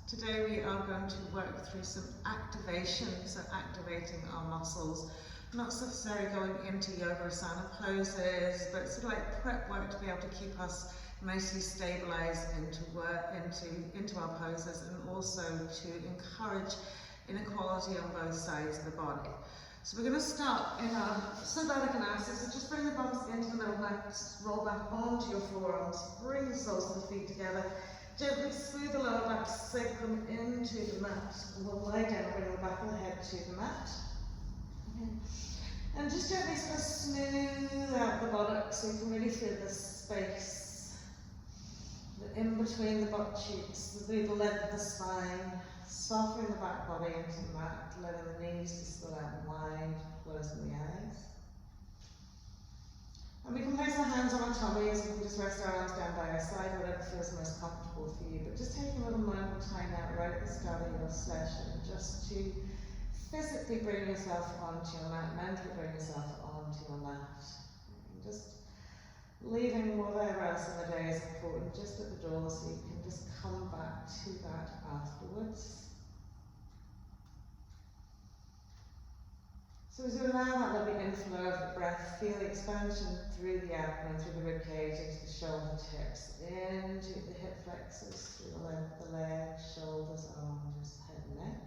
Today we are going to work through some activation, so activating our muscles. Not necessarily going into yoga asana poses, but sort of like prep work to be able to keep us nicely stabilized into our poses, and also to encourage inequality on both sides of the body. So we're going to start in our symbolic analysis. So just bring the bums into the middle mat, roll back onto your forearms, bring the soles of the feet together. Gently smooth the lower back sacrum into the mat. And we'll lie down and bring the back of the head to the mat. Okay. And just gently sort of smooth out the buttocks so you can really feel the space in between the butt cheeks, the length of the spine, softening the back body into the mat, letting the knees just go out wide, closing the eyes. And we can place our hands on our tummies, we can just rest our arms down by our side, whatever feels most comfortable for you. But just taking a little moment of time out right at the start of your session, just to physically bring yourself onto your mat, mentally bring yourself onto your mat. And just leaving whatever else in the day is important just at the door, so you can just come back to that afterwards. So as you allow that lovely inflow of the breath, feel the expansion through the abdomen, through the rib cage, into the shoulder tips, into the hip flexors, through the length of the legs, shoulders, arms, head and neck.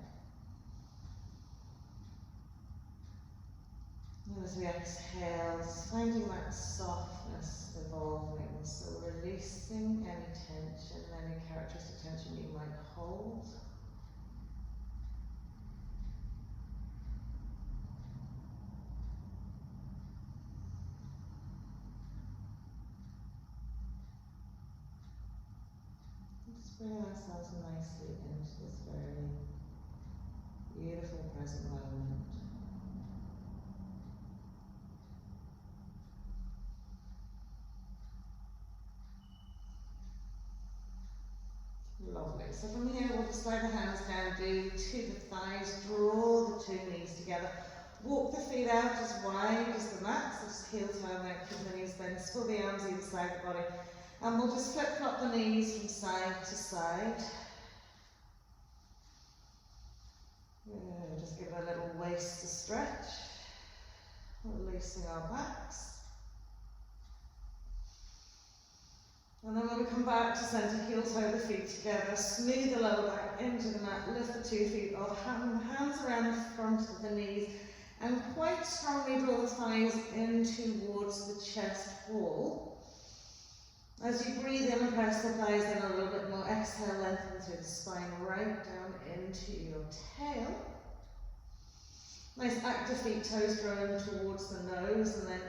And as we exhale, finding that softness evolving, so releasing any tension, any characteristic tension you might hold. Just bring ourselves nicely into this very beautiful present moment. Lovely. So from here we'll just slide the hands down, do to the thighs, draw the two knees together. Walk the feet out as wide as the mat, so just heel turn there, keep the knees bent, spill the arms either side of the body. And we'll just flip flop the knees from side to side. Just give it a little waist to stretch, releasing our backs. And then when we come back to centre, heel toe the feet together, smooth the lower back into the mat, lift the 2 feet off, hands around the front of the knees, and quite strongly draw the thighs in towards the chest wall. As you breathe in, press the thighs in a little bit more. Exhale, lengthen through the spine, right down into your tail. Nice active feet, toes drawn towards the nose, and then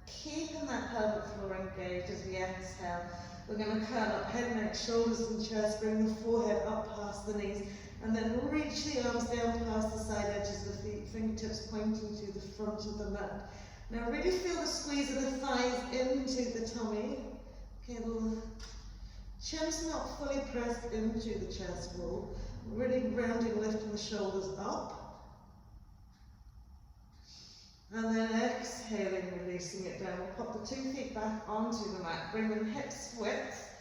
keeping that pelvic floor engaged as we exhale. We're going to curl up head, neck, shoulders and chest, bring the forehead up past the knees, and then reach the arms down past the side edges of the feet, fingertips pointing to the front of the mat. Now really feel the squeeze of the thighs into the tummy. Okay, the chin's not fully pressed into the chest wall. Really rounding, lifting the shoulders up. And then exhaling, releasing it down. We'll pop the 2 feet back onto the mat. Bring them hips width,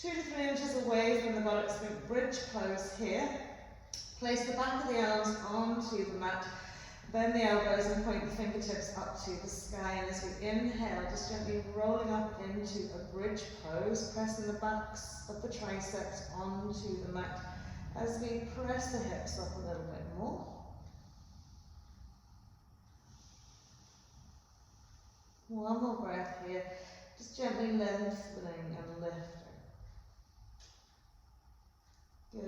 2 to 3 inches away from the buttocks. Think bridge pose here. Place the back of the arms onto the mat. Bend the elbows and point the fingertips up to the sky. And as we inhale, just gently rolling up into a bridge pose, pressing the backs of the triceps onto the mat as we press the hips up a little bit more. One more breath here, just gently lengthening and lifting. Good,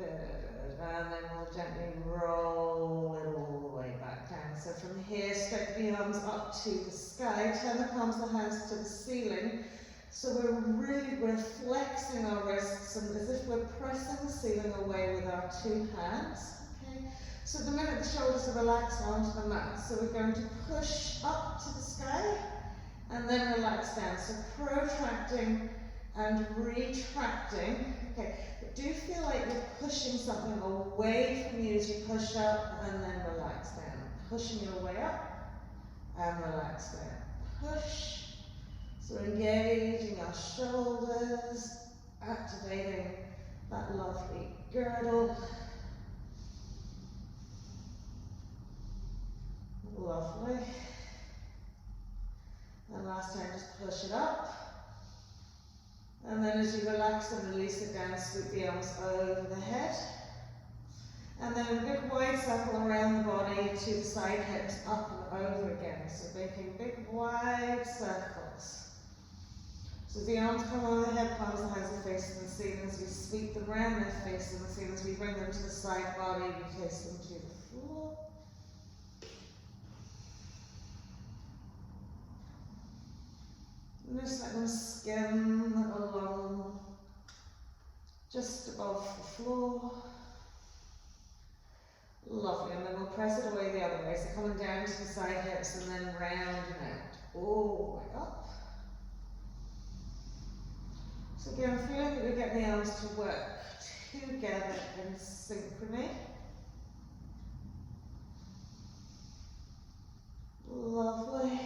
and then we'll gently roll it all the way back down. So from here, stretch the arms up to the sky, turn the palms of the hands to the ceiling. So we're flexing our wrists and as if we're pressing the ceiling away with our 2 hands. Okay. So the minute the shoulders are relaxed onto the mat, so we're going to push up to the sky and then relax down. So protracting and retracting. Okay, but do feel like you're pushing something away from you as you push up and then relax down. Pushing it away up and relax down. Push. So engaging our shoulders, activating that lovely girdle. Lovely. And last time, just push it up. And then as you relax and release it down, sweep the arms over the head. And then a big wide circle around the body to the side hips, up and over again. So making big wide circles. So the arms come over the head, palms the hands are facing the ceiling. As we sweep them around, they're facing the ceiling. As we bring them to the side body, we face them to the floor. And just let them skim along just above the floor. Lovely, and then we'll press it away the other way. So coming down to the side hips and then round and out, all the way up. So again, feeling that we get the arms to work together in synchrony. Lovely.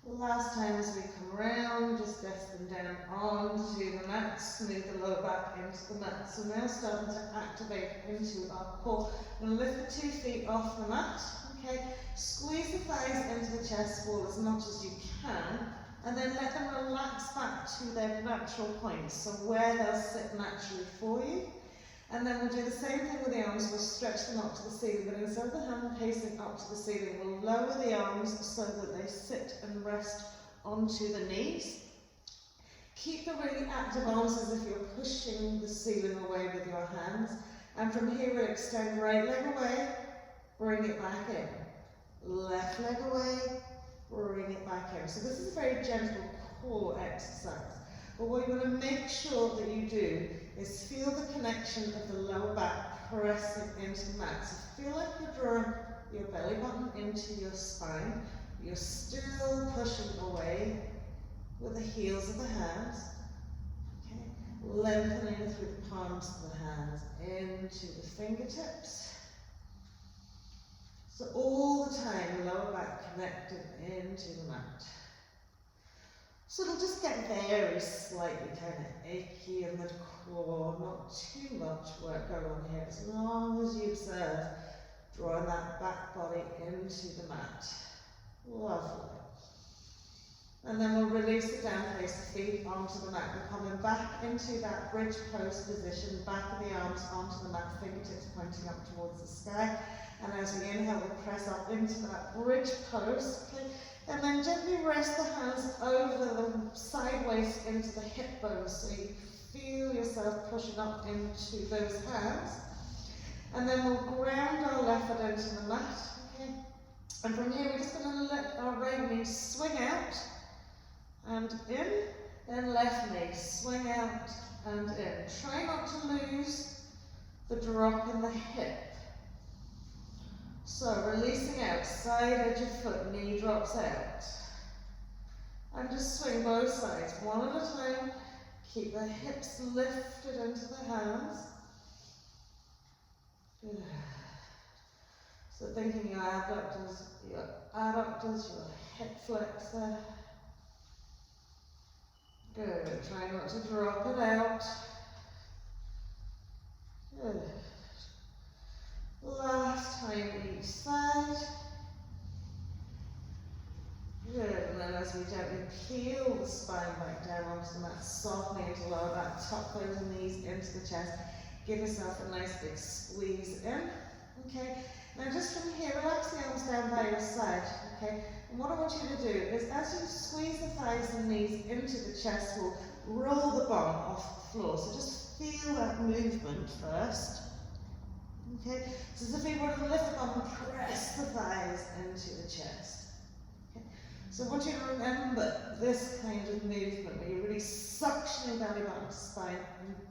Last time as we come round, just desk them down onto the mat, smooth the lower back into the mat. So now starting to activate into our core. I'm going to lift the 2 feet off the mat, okay? Squeeze the thighs into the chest wall as much as you can, and then let them relax back to their natural points, so where they'll sit naturally for you. And then we'll do the same thing with the arms. We'll stretch them up to the ceiling, but instead of the hand pacing up to the ceiling, we'll lower the arms so that they sit and rest onto the knees. Keep the really active arms as if you're pushing the ceiling away with your hands. And from here we'll extend right leg away, bring it back in. Left leg away, bring it back in. So this is a very gentle core exercise. But what you want to make sure that you do is feel the connection of the lower back pressing into the mat. So feel like you're drawing your belly button into your spine. You're still pushing away with the heels of the hands. Okay. Lengthening through the palms of the hands into the fingertips. So all the time, lower back connected into the mat. So it'll just get very slightly kind of achy in the core, not too much work going on here, as long as you observe drawing that back body into the mat. Lovely. And then we'll release it down, place the feet onto the mat. We're coming back into that bridge pose position, back of the arms onto the mat, fingertips pointing up towards the sky. And as we inhale, we'll press up into that bridge pose. Okay? And then gently rest the hands over them sideways into the hip bones, so you feel yourself pushing up into those hands. And then we'll ground our left foot into the mat. Okay? And from here, we're just going to let our right knee swing out and in, then left knee swing out and in. Try not to lose the drop in the hip. So releasing out, side edge of foot, knee drops out. And just swing both sides, one at a time. Keep the hips lifted into the hands. Good. So thinking your abductors, your hip flexor. Good. Try not to drop it out. Good. Last time each side. Good, and then as we gently peel the spine back down onto the mat, softening into the lower back, tuck those knees into the chest. Give yourself a nice big squeeze in. Okay, now just from here, relax the arms down by your side. Okay, and what I want you to do is as you squeeze the thighs and knees into the chest wall, roll the bum off the floor. So just feel that movement first. Okay, so as if you were to lift the bum and press the thighs into the chest. Okay, so I want you to remember this kind of movement where you're really suctioning belly button to spine,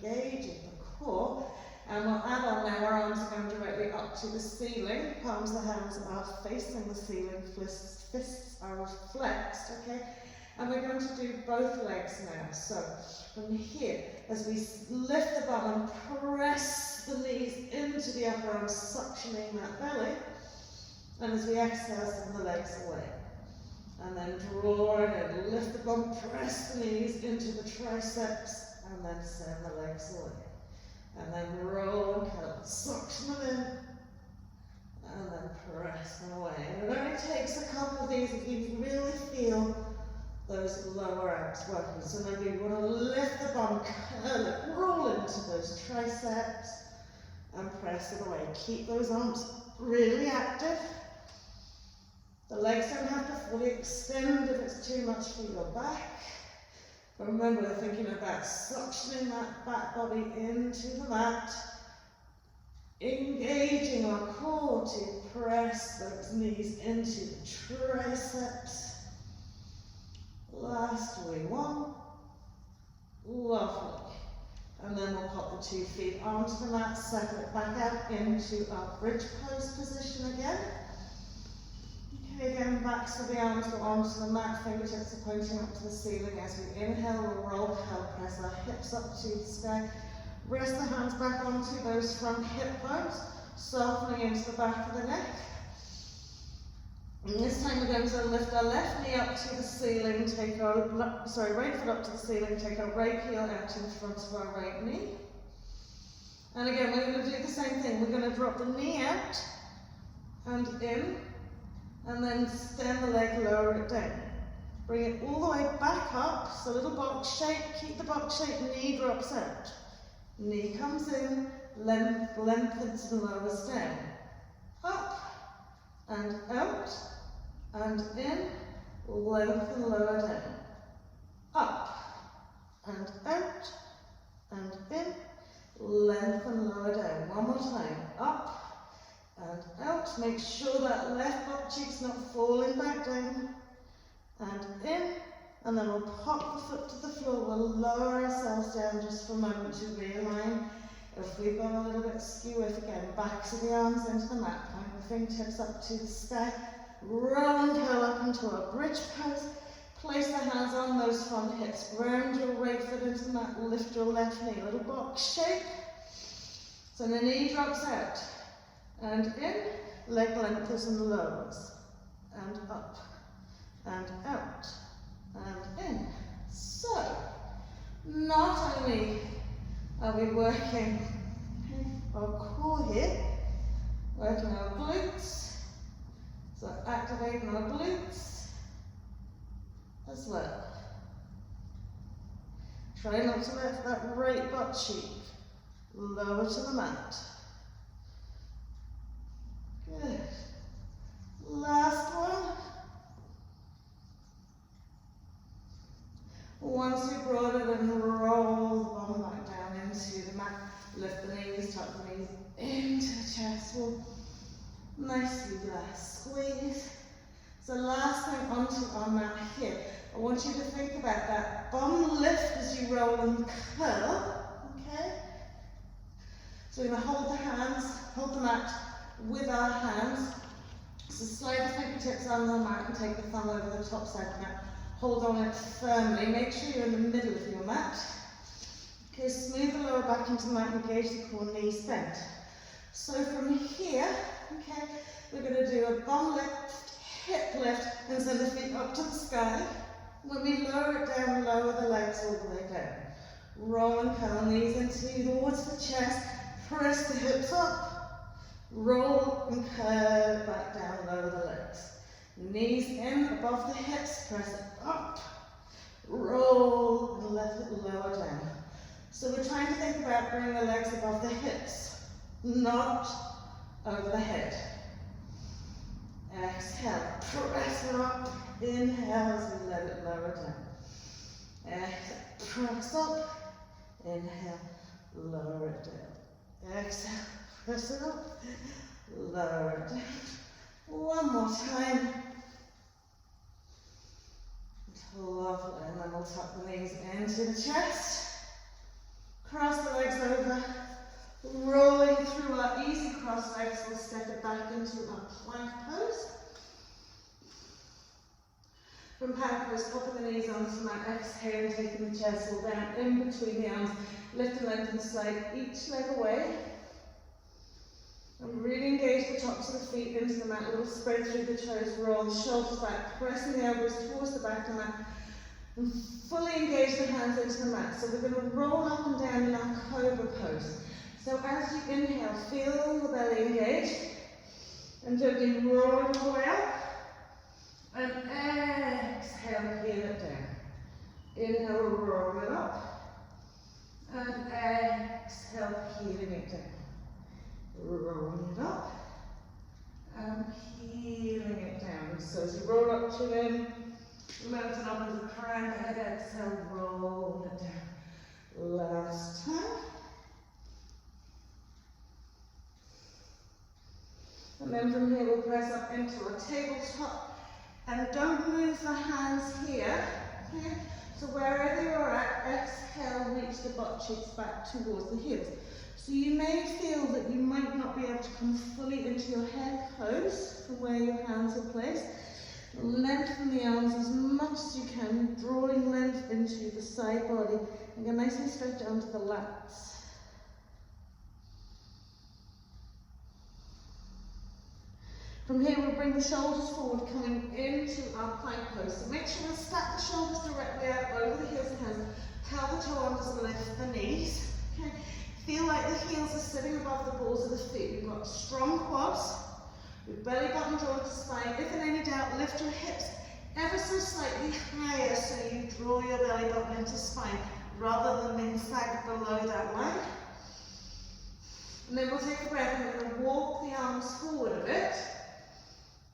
engaging the core. And we'll add on now, our arms are going directly up to the ceiling, palms of the hands are facing the ceiling, fists are flexed, okay? And we're going to do both legs now. So from here, as we lift the bum and press the knees into the upper arms, suctioning that belly. And as we exhale, send the legs away. And then draw it in, lift the bum, press the knees into the triceps, and then send the legs away. And then roll and count, suction them in, and then press them So then we want to lift the bum, curl it, roll into those triceps and press it away. Keep those arms really active. The legs don't have to fully extend if it's too much for your back. But remember, we're thinking about suctioning that back body into the mat, engaging our core to press those knees into the triceps. Last way, one. Lovely. And then we'll pop the 2 feet onto the mat, settle it back out into our bridge pose position again. Okay, again, backs of the arms go onto the mat, fingertips are pointing up to the ceiling. As we inhale, we'll roll, curl, press our hips up to the sky. Rest the hands back onto those front hip bones, softening into the back of the neck. And this time we're going to lift our left knee up to the ceiling, take our, right foot up to the ceiling, take our right heel out in front of our right knee. And again, we're going to do the same thing. We're going to drop the knee out and in, and then extend the leg, lower it down. Bring it all the way back up, so little box shape, keep the box shape, knee drops out. Knee comes in, lengthens and lowers down. Up and out and in, lengthen, lower down. Up and out and in, lengthen, lower down. One more time. Up and out. Make sure that left butt cheek's not falling back down. And in, and then we'll pop the foot to the floor. We'll lower ourselves down just for a moment to realign. If we've got a little bit skew, if again, backs of the arms into the mat, point the fingertips up to the sky, roll and curl up into a bridge pose. Place the hands on those front hips, round your right foot into the mat, lift your left knee, little box shape. So the knee drops out, and in, leg lengthens and lowers, and up, and out, and in. So, not only are we working our core here, working our glutes, so activating our glutes as well. Try not to lift that right butt cheek, lower to the mat. Good. Last one. Once you've brought it in, roll the bum back down into the mat. Lift the knees, tuck the knees into the chest wall. Nicely blessed. Squeeze. So last thing onto our mat here. I want you to think about that bum lift as you roll and curl. Okay? So we're going to hold the hands, hold the mat with our hands. So slide the fingertips on the mat and take the thumb over the top side of the mat. Hold on it firmly. Make sure you're in the middle of your mat. Okay, smooth the lower back into the mat, engage the core, knees bent. So from here, okay, we're going to do a bum lift, hip lift, and send the feet up to the sky. When we lower it down, lower the legs all the way down. Roll and curl, knees into towards the chest, press the hips up, roll and curl back down, lower the legs. Knees in, above the hips, press it up, roll, and let it lower down. So we're trying to think about bringing the legs above the hips, not over the head. Exhale, press it up, inhale as we let it lower down. Exhale, press up, inhale, lower it down. Exhale, press it up, lower it down. One more time. Lovely, and then we'll tuck the knees into the chest. Cross the legs over, rolling through our easy cross legs. We'll step it back into our plank pose. From plank pose, popping the knees onto the mat, exhale, taking the chest all down in between the arms. Lift and lengthen, slide each leg away. And really engage the tops of the feet into the mat, a little spread through the toes, roll the shoulders back, pressing the elbows towards the back of the mat, and fully engage the hands into the mat. So we're going to roll up and down in our cobra pose. So as you inhale, feel the belly engage, and gently roll it all the way up, and exhale, heel it down. Inhale, roll it up. And exhale, healing it down. Rolling it up. And healing it down. So as you roll up to him, mountain up as a crown, head, exhale, roll it down. Last time. And then from here we'll press up into a tabletop. And don't move the hands here. Okay? So wherever you're at, exhale, reach the butt cheeks back towards the heels. So you may feel that you might not be able to come fully into your head pose from where your hands are placed. Lengthen the arms as much as you can, drawing length into the side body, and go nice and straight down to the lats. From here we'll bring the shoulders forward, coming into our plank pose. So make sure to stack the shoulders directly out over the heels and hands. Pelvic toe arms lift the knees. Okay. Feel like the heels are sitting above the balls of the feet. We've got strong quads. Your belly button drawn to spine. If in any doubt, lift your hips ever so slightly higher so you draw your belly button into spine rather than being sagged below that line. And then we'll take a breath and we're going to walk the arms forward a bit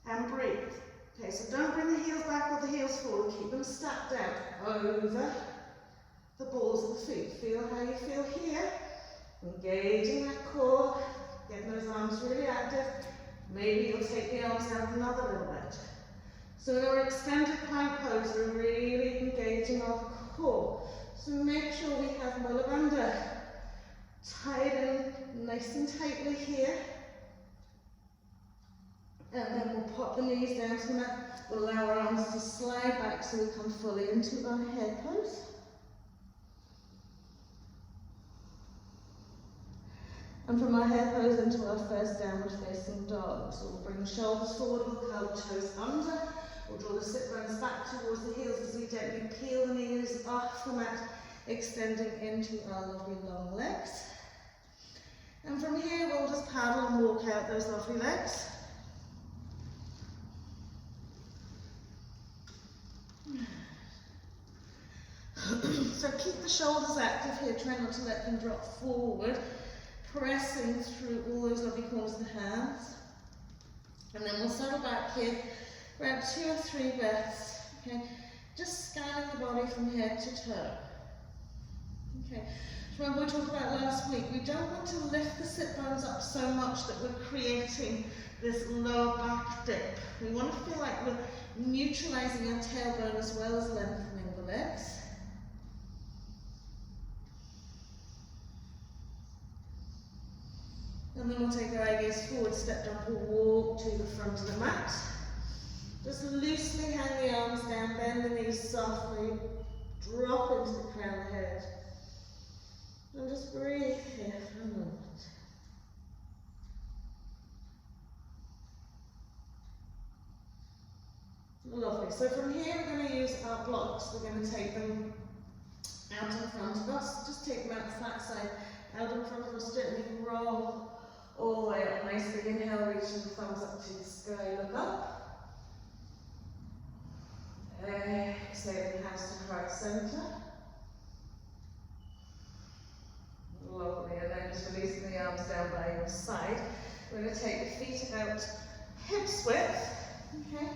and breathe. Okay, so don't bring the heels back or the heels forward. Keep them stacked out over the balls of the feet. Feel how you feel here. Engaging that core. Getting those arms really active. Maybe you'll take the arms out another little bit. So in our extended plank pose, we're really engaging our core. So make sure we have Mula Bandha tied in nice and tightly here. And then we'll pop the knees down to the mat. We'll allow our arms to slide back so we come fully into our head pose. And from our head pose into our first downward facing dog. So we'll bring the shoulders forward, we'll curl the toes under. We'll draw the sit bones back towards the heels as we gently peel the knees off the mat, extending into our lovely long legs. And from here we'll just paddle and walk out those lovely legs. So keep the shoulders active here, try not to let them drop forward, pressing through all those lovely corners of the hands. And then we'll settle back here, around 2 or 3 breaths, okay? Just scanning the body from head to toe. Okay, so remember we talked about last week, we don't want to lift the sit bones up so much that we're creating this lower back dip. We want to feel like we're neutralizing our tailbone as well as lengthening the legs. And then we'll take our eye gaze forward, step down, or walk to the front of the mat. Just loosely hang the arms down, bend the knees softly, drop into the crown of the head. And just breathe here for a moment. Lovely. So from here we're going to use our blocks. We're going to take them out in front of us. Just take them out the flat side, out in front of us, gently roll all the way up nicely. Inhale, reaching the thumbs up to the sky, look up. Exhale, hands to heart center. Lovely, and then just releasing the arms down by your side. We're going to take the feet out hips width, okay?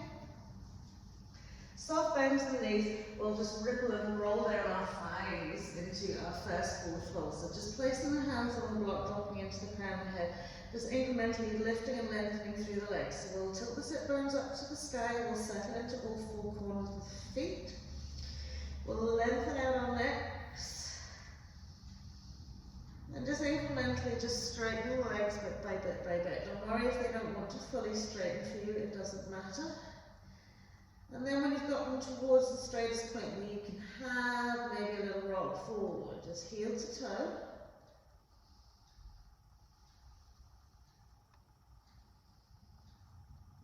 Soft bends in the knees, we'll just ripple and roll down our thighs into our first forward fold. So just placing the hands on the block, dropping into the crown of the head, just incrementally lifting and lengthening through the legs. So we'll tilt the sit bones up to the sky, we'll settle into all 4 corners of the feet. We'll lengthen out our necks. And just incrementally just straighten the legs bit by bit by bit. Don't worry if they don't want to fully straighten for you, it doesn't matter. And then when you've got them towards the straightest point where you can have maybe a little rock forward, just heel to toe.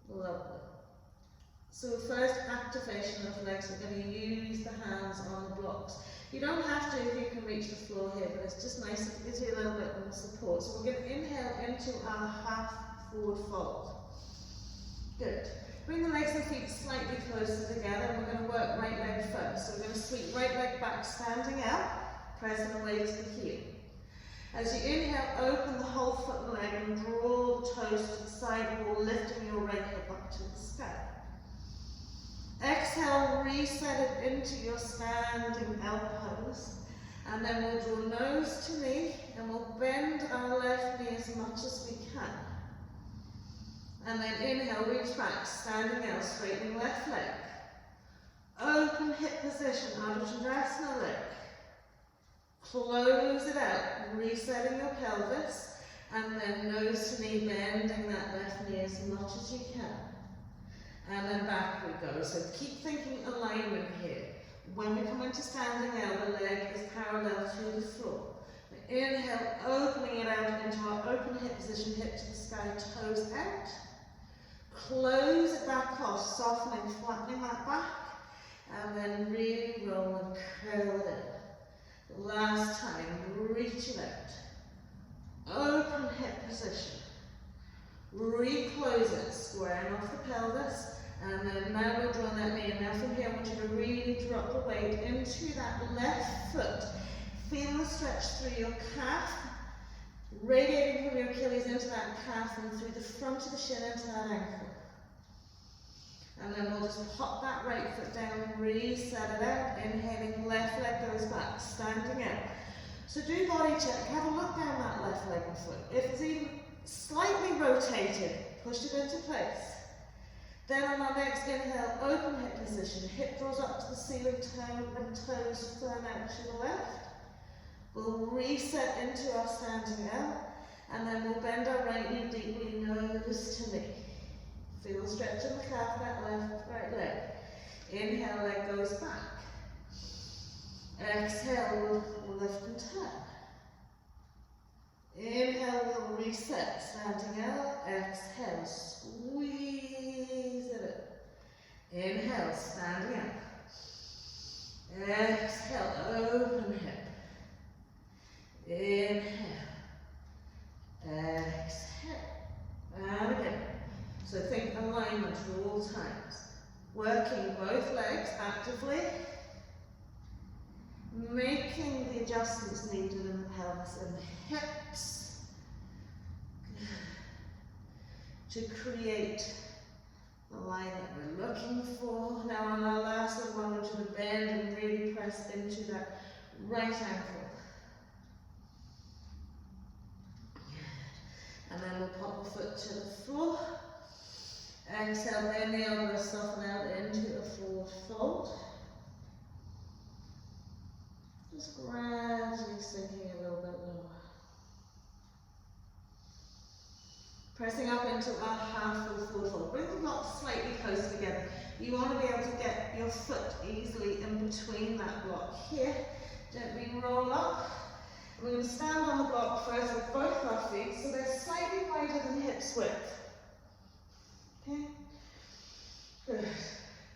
Lovely. So the first activation of legs, we're going to use the hands on the blocks. You don't have to if you can reach the floor here, but it's just nice, it gives you a little bit more support. So we're going to inhale into our half forward fold. Good. Bring the legs and feet slightly closer together, and we're going to work right leg first. So we're going to sweep right leg back, standing up, pressing away to the heel. As you inhale, open the whole foot and leg and draw the toes to the side wall, lifting your right hip up to the sky. Exhale, reset it into your standing elbows. And then we'll draw nose to knee, and we'll bend our left knee as much as we can. And then inhale, reach back, standing L, straightening left leg. Open hip position, Ardha Chandrasana leg. Close it out, resetting your pelvis, and then nose to knee, bending that left knee as much as you can. And then back we go. So keep thinking alignment here. When we come into standing L, the leg is parallel to the floor. Inhale, opening it out into our open hip position, hip to the sky, toes out. Close it back off, softening, flattening that back. And then really roll and curl it in. Last time, reach it out. Open hip position. Reclose it, squaring off the pelvis. And then now we're drawing that knee. And now from here, I want you to really drop the weight into that left foot. Feel the stretch through your calf, radiating from your Achilles into that calf and through the front of the shin into that ankle. And then we'll just pop that right foot down, reset it out, inhaling, left leg goes back, standing out. So do body check, have a look down that left leg and foot. If it's even slightly rotated, push it into place. Then on our next inhale, open hip position, hip draws up to the ceiling, and toes turn out to the left. We'll reset into our standing L, and then we'll bend our right knee deeply, nose to knee. Feel the stretch in the calf, that right leg. Inhale, leg goes back. Exhale, we'll lift and turn. Inhale, we'll reset, standing L. Exhale, squeeze it in. Inhale, standing up. Exhale, open hip. Inhale. Exhale. And again. So think alignment at all times. Working both legs actively. Making the adjustments needed in the pelvis and the hips to create the line that we're looking for. Now on our last one, I want you to bend and really press into that right ankle. And then we'll pop the foot to the floor. Exhale, bend the elbow, soften out into a forward fold. Just gradually sinking a little bit lower. Pressing up into our half full forward fold. Bring the blocks slightly closer together. You want to be able to get your foot easily in between that block here. Gently roll up. We're going to stand on the block first with both our feet so they're slightly wider than hips width. Okay? Good.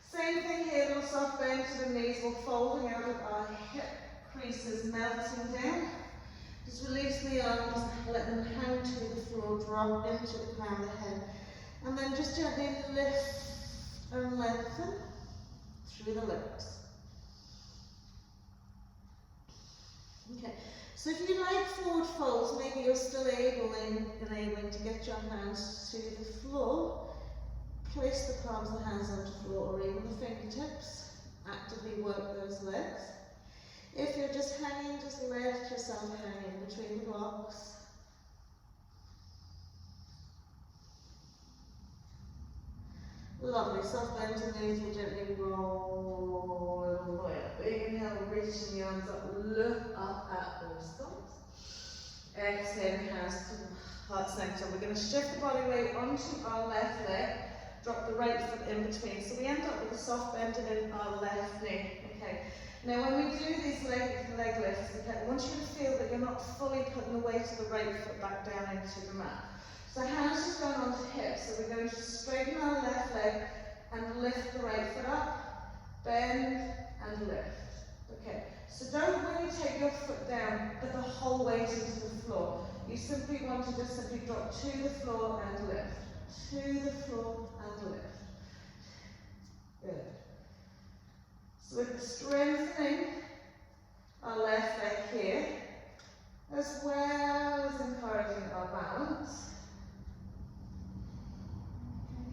Same thing here, little soft bend to the knees. We're folding out of our hip creases, melting down. Just release the arms, let them hang to the floor, drop into the crown of the head. And then just gently lift and lengthen through the legs. Okay, so if you like forward folds, maybe you're still enabling to get your hands to the floor. Place the palms of the hands onto the floor or even the fingertips. Actively work those legs. If you're just hanging, just let yourself hang in between the blocks. Lovely, soft bend to the knees, we'll gently roll the way up. Inhale, reaching the arms up, look up at those thumbs. Exhale, hands to the heart center. We're going to shift the body weight onto our left leg, drop the right foot in between. So we end up with a soft bend in our left knee. Okay. Now when we do these leg lifts, okay, I want you to feel that you're not fully putting the weight of the right foot back down into the mat. So hands just going onto hips, so we're going to straighten our left leg and lift the right foot up, bend and lift. Okay, so don't really take your foot down, put the whole weight into the floor. You simply want to just simply drop to the floor and lift, to the floor and lift. Good. So we're strengthening our left leg here, as well as encouraging our balance. Okay.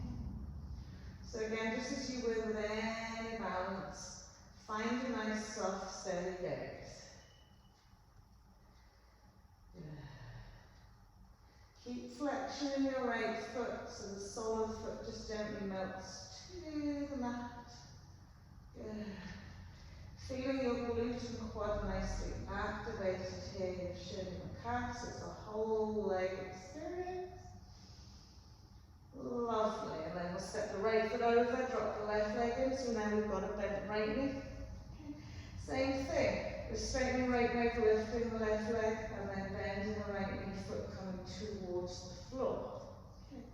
So again, just as you would with any balance, find a nice, soft, steady gaze. Good. Keep flexion in your right foot so the sole of the foot just gently melts to the mat. Good. Feeling your glute and quad nicely activated here, your shin and calves. It's a whole leg experience. Lovely. And then we'll step the right foot over, drop the left leg in. So now we've got a bent right knee. Okay. Same thing. We're straightening right leg, lifting the left leg, and then bending the right knee, foot coming towards the floor. Okay.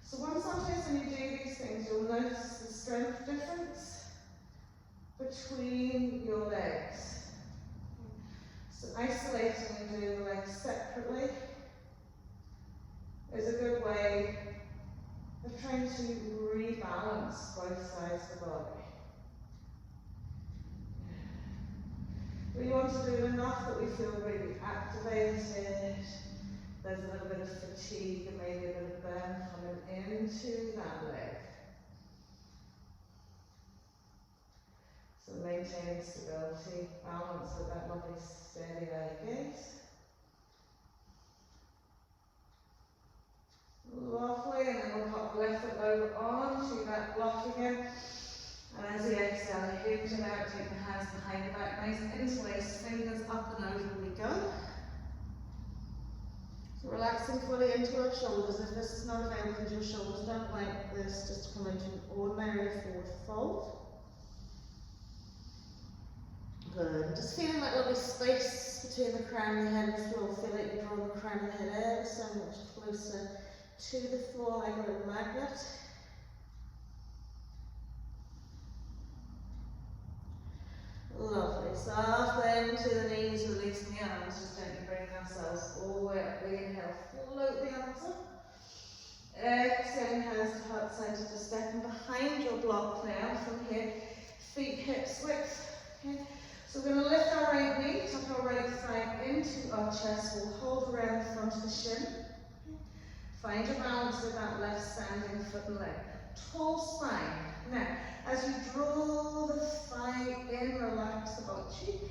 So sometimes when you do these things, you'll notice the strength difference between your legs. So isolating and doing the legs separately is a good way of trying to rebalance both sides of the body. We want to do enough that we feel really activated. There's a little bit of fatigue and maybe a bit of burn coming into that leg. So maintaining stability, balance with that lovely steady leg gaze. Lovely, and then we'll pop the left foot over onto that block again. And as you exhale, hinge it out, take the hands behind the back, nice interlace fingers up and over we go. So relaxing fully into our shoulders. If this is not available because your shoulders don't like this, just come into an ordinary forward fold. Good. Just feeling that lovely space between the crown of the head and the floor. Feel like you draw the crown of the head ever so much closer to the floor like a little magnet. Lovely. Soft then to the knees, releasing the arms. Just gently bringing ourselves all the way up. We inhale, float the arms up. Exhaling hands to heart center, just stepping behind your block now from here. Feet hips width. Okay. So we're going to lift our right knee, tuck our right thigh into our chest. We'll hold around the front of the shin. Okay. Find your balance with that left standing foot and leg. Tall spine. Now, as you draw the thigh in, relax the butt cheek.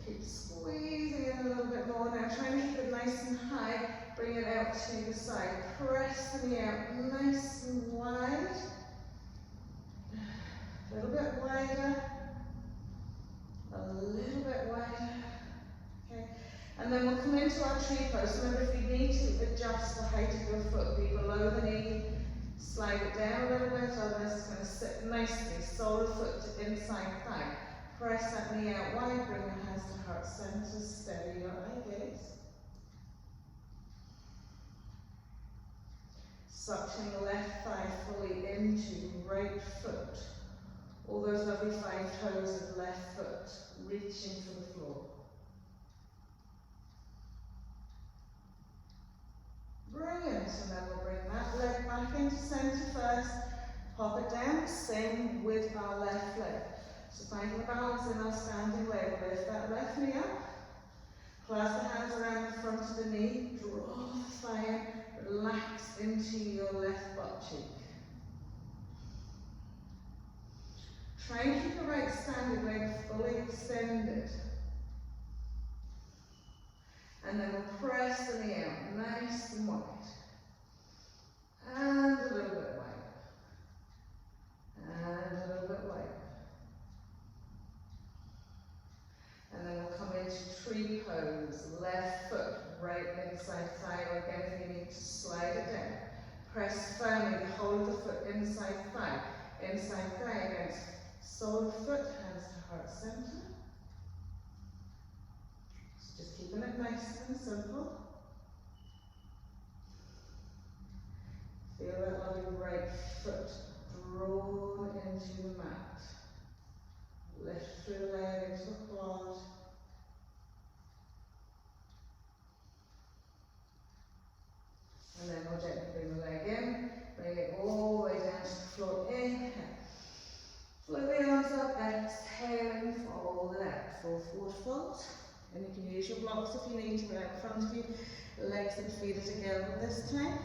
Keep squeezing in a little bit more. Now, try and keep it nice and high. Bring it out to the side. Press the knee out nice and wide. A little bit wider. A little bit wider. Okay. And then we'll come into our tree pose. Remember, if you need to adjust the height of your foot, be below the knee. Slide it down a little bit, otherwise it's going to sit nicely. Sole of foot to inside thigh. Press that knee out wide, bring your hands to heart center, steady your eye gaze. Suction the left thigh fully into right foot. All those lovely 5 toes of left foot reaching for the floor. Brilliant, and then we'll bring that leg back into center first, pop it down, same with our left leg. So finding the balance in our standing leg, lift that left knee up, clasp the hands around the front of the knee, draw the thigh in, relax into your left butt cheek. Try and keep the right standing leg fully extended. And then we'll press the knee out, nice and wide. And a little bit wider. And a little bit wider. And then we'll come into tree pose. Left foot, right inside thigh, or again if you need to slide it down. Press firmly the whole of the foot inside thigh. Inside thigh against sole of foot, hands to heart center. Just keeping it nice and simple. Feel that lovely right foot drawn into the mat. Lift through the leg into the quad. And then we'll gently bring the leg in, bring it all the way down to the floor. Inhale. Legs and feet are together this time.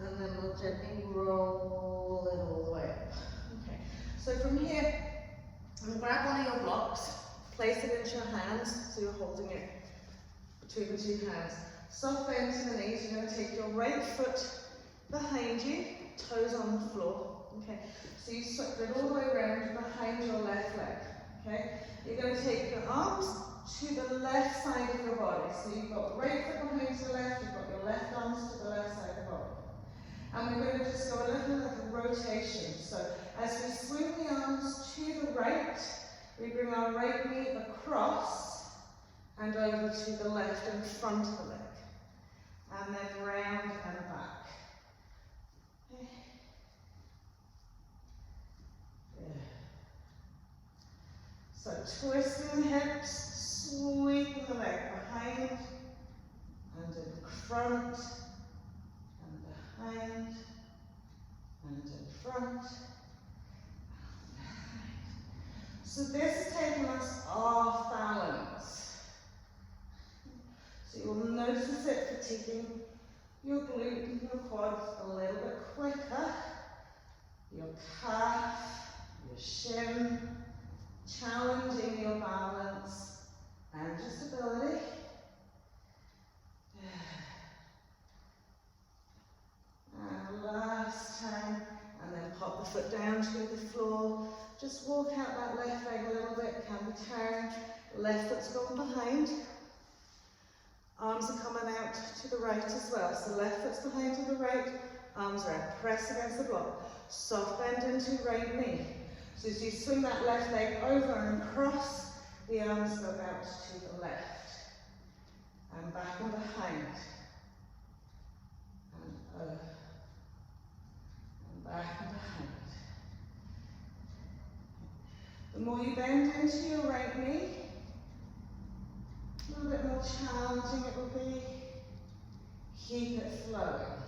And then we'll gently roll it all the way up. Okay, so from here, I'm going to grab one of your blocks, place it into your hands, so you're holding it between the two hands. Soft bend to the knees. You're going to take your right foot behind you, toes on the floor. Okay, so you sweep it all the way around behind your left leg. Okay, you're going to take your arms to the left side of your body. So you've got the right foot behind to the left, you've got your left arms to the left side of the body. And we're going to just go a little like a rotation. So as we swing the arms to the right, we bring our right knee across and over to the left in front of the leg. And then round and back. Okay. Good. So twisting the hips, sweeping the leg behind and in front. Behind and in front and behind. So this is taking us off balance. So you'll notice it fatiguing your glute and your quads a little bit quicker. Your calf, your shin, challenging your balance and your stability. And last time, and then pop the foot down to the floor. Just walk out that left leg a little bit, can be turned. Left foot's going behind. Arms are coming out to the right as well. So left foot's behind to the right, arms are out. Press against the block. Soft bend into right knee. So as you swing that left leg over and across, the arms go out to the left. And back and behind. And over. Back and behind. The more you bend into your right knee, a little bit more challenging it will be. Keep it flowing.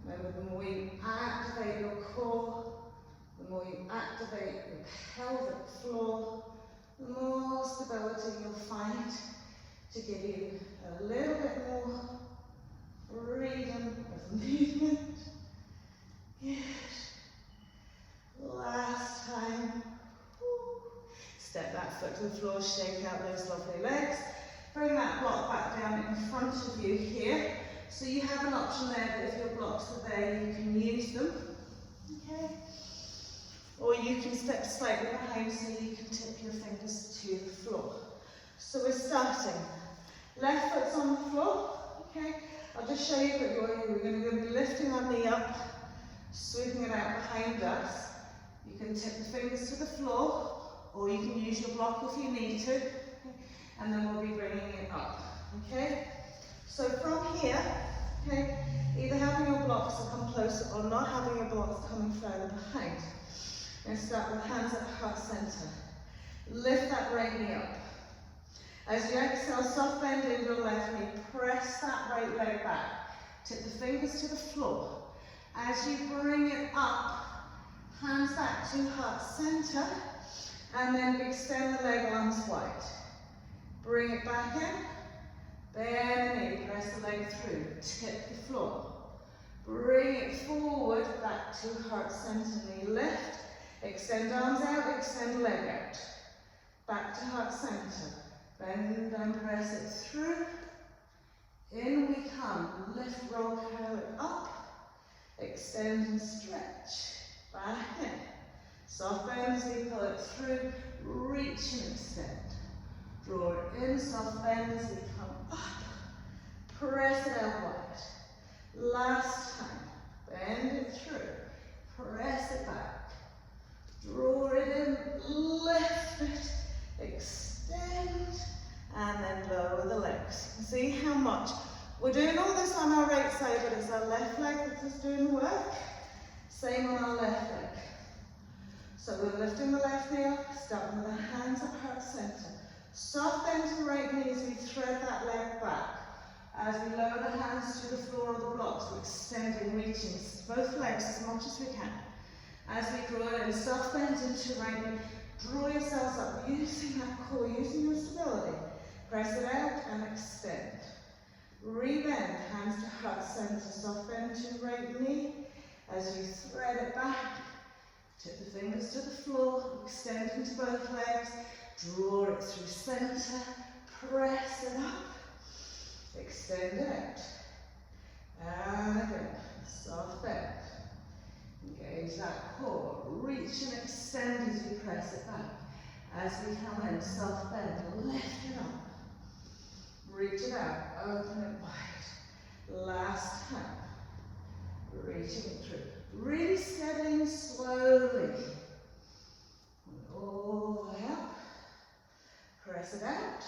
Remember, the more you activate your core, the more you activate your pelvic floor, the more stability you'll find to give you a little bit more freedom of movement. Good. Last time. Woo. Step that foot to the floor, shake out those lovely legs. Bring that block back down in front of you here. So you have an option there that if your blocks are there, you can use them. Okay. Or you can step slightly behind so you can tip your fingers to the floor. So we're starting. Left foot's on the floor, okay? I'll just show you that we're going to be lifting our knee up, sweeping it out behind us. You can tip the fingers to the floor, or you can use your block if you need to, okay? And then we'll be bringing it up, okay? So from here, okay, either having your blocks to come closer or not having your blocks coming further behind. And start with hands at heart center. Lift that right knee up. As you exhale, soft bend in your left knee, press that right leg back. Tip the fingers to the floor. As you bring it up, hands back to heart center, and then extend the leg arms wide. Bring it back in, bend the knee, press the leg through, tip the floor. Bring it forward, back to heart center, knee lift, extend arms out, extend leg out. Back to heart center. Bend and press it through. In we come. Lift, roll, curl it up. Extend and stretch. Back in. Soft bend as we pull it through. Reach and extend. Draw it in. Soft bend as we come up. Press it out wide. Last time. Bend it through. Press it back. Draw it in. Lift it. Extend. And then lower the legs. See how much? We're doing all this on our right side, but it's our left leg that's doing the work. Same on our left leg. So we're lifting the left knee up, starting with the hands at heart center. Soft bend to right knee as we thread that leg back. As we lower the hands to the floor of the blocks, we're extending, reaching both legs as much as we can. As we draw in, soft bend into right knee. Draw yourselves up, using that core, using your stability. Press it out and extend. Rebend, hands to heart center, soft bend to right knee. As you thread it back, tip the fingers to the floor, extend into both legs, draw it through center, press it up, extend it out. And again, soft bend. Engage that core, reach and extend as you press it back. As we come in, soft bend, lift it up. Reach it out, open it wide. Last time. Reaching it through. Really steadying slowly. All the way up. Press it out.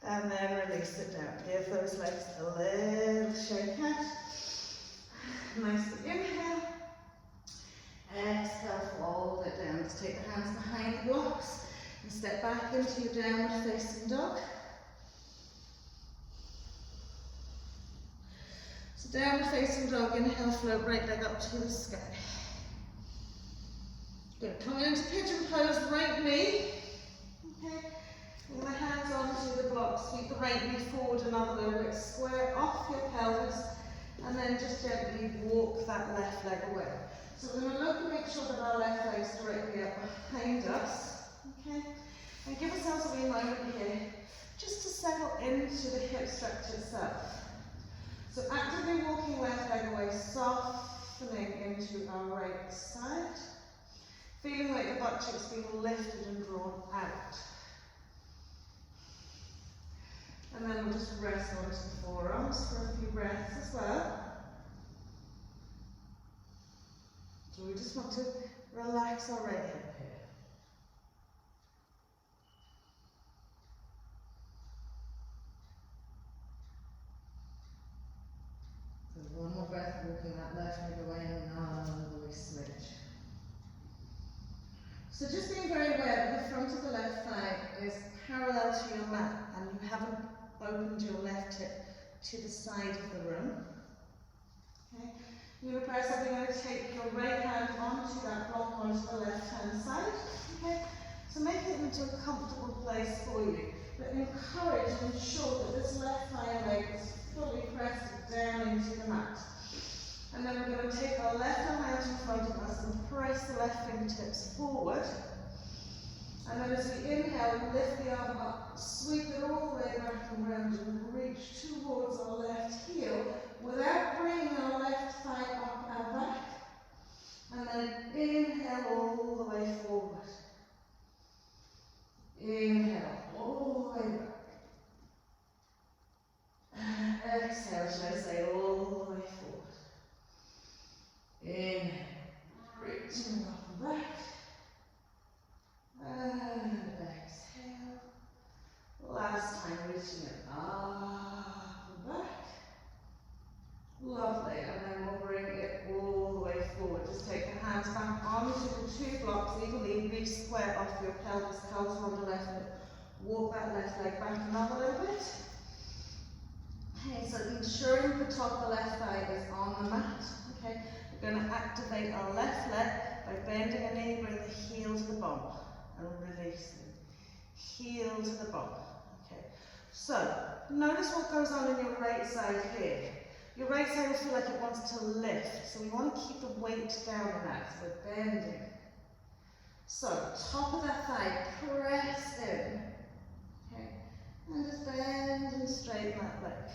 And then release it down. Give those legs a little shake out. Nicely inhale. Exhale, fold it down. Just take the hands behind the blocks and step back into your downward facing dog. So downward facing dog, inhale, float right leg up to the sky. Good. Coming into pigeon pose, right knee. Okay. Bring the hands onto the blocks. Sweep the right knee forward another little bit. Square off your pelvis. And then just gently walk that left leg away. So we're going to look and make sure that our left leg's directly up behind us. Okay? And give ourselves a wee moment here just to settle into the hip structure itself. So actively walking left leg away, softening into our right side. Feeling like the butt cheeks being lifted and drawn out. And then we'll just rest onto the forearms for a few breaths as well. So we just want to relax our right hip here. So one more breath, walking that left leg away and another switch. So just being very aware that the front of the left thigh is parallel to your mat and you haven't opened your left hip to the side of the room. Okay. You're going to press up, you're going to take your right hand onto that block onto the left hand side. Okay? So make it into a comfortable place for you. But encourage and ensure that this left thigh leg is fully pressed down into the mat. And then we're going to take our left arm out in front of us and press the left fingertips forward. And then as we inhale, lift the arm up, sweep it all the way back and round and reach towards our left heel without bringing our left thigh up and back. And then inhale all the way forward. Inhale all the way back. And exhale, should I say, all the way forward. Inhale, reaching up and back. And exhale. Last time, reaching it up and back. Lovely. And then we'll bring it all the way forward. Just take the hands back onto the two blocks. Evenly re-square off your pelvis, curls on the left hip. Walk that left leg back another little bit. Okay, so ensuring the top of the left thigh is on the mat. Okay, we're going to activate our left leg by bending a knee, bring the heel to the bum. And releasing. Heel to the bum. Okay. So, notice what goes on in your right side here. Your right side will feel like it wants to lift. So we want to keep the weight down on that. So we're bending. So, top of that thigh, press in. Okay. And just bend and straighten that leg.